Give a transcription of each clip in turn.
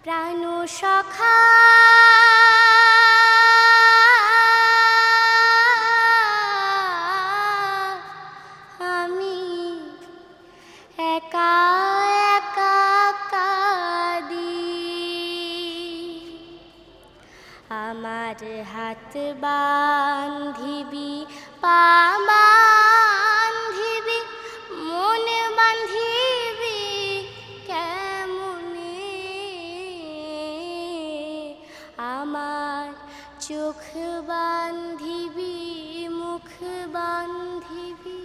প্রাণ সখা আমি একা একা কাঁদি, আমার হাত বান্ধিবি পা বান্ধিবি মন বান্ধিবি কেমনে, আমার চোখ বান্ধিবি মুখ বান্ধিবি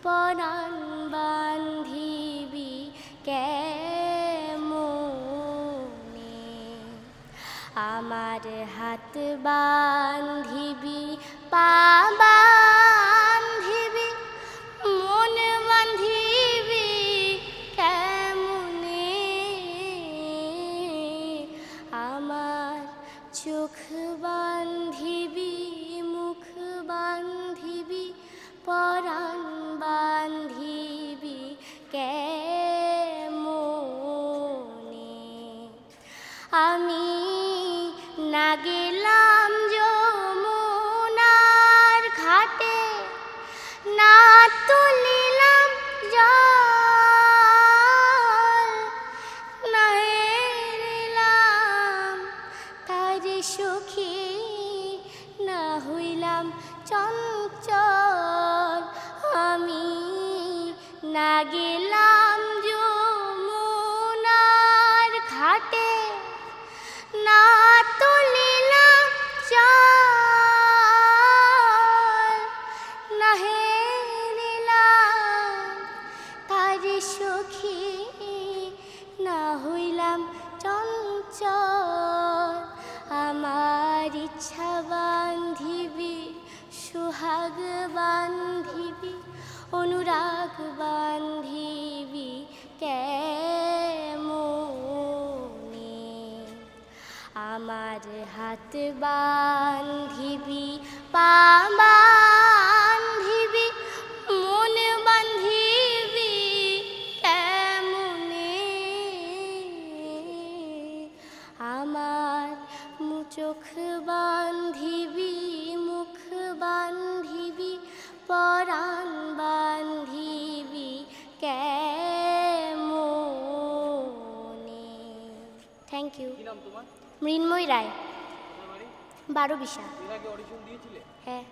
পরাণ বান্ধিবি কেমনে, আমার হাত বান্ধিবি পা বান্ধিবি মন বান্ধিবি কেমনে, আমার চোখ বান্ধিবি মুখ বান্ধিবি পরাণ বান্ধিবি কেমনে, আমি না গেলাম যমুনার ঘাটে, না তুলিলাম জল, না হেরিলাম তার সখী, না হইলাম চঞ্চল, আমি না গেলাম যমুনার ঘাটে, না তুলিলাম জল, না হেরিলাম তার সখী, না হইলাম চঞ্চল, আমার ইচ্ছা বান্ধিবি সোহাগ বান্ধিবি অনুরাগ বান্ধিবি কেমনে, আমার হাত বান্ধিবি পা বান্ধিবি মন বান্ধিবি কেমনে, আমার চোখ বান্ধিবি মুখ বান্ধিবি পরাণ বান্ধিবি কেমনে। Thank you. কি নাম তোমার? মৃন্ময় রায়, 12 বিশা। এর আগে অডিশন দিয়েছিলে? হ্যাঁ।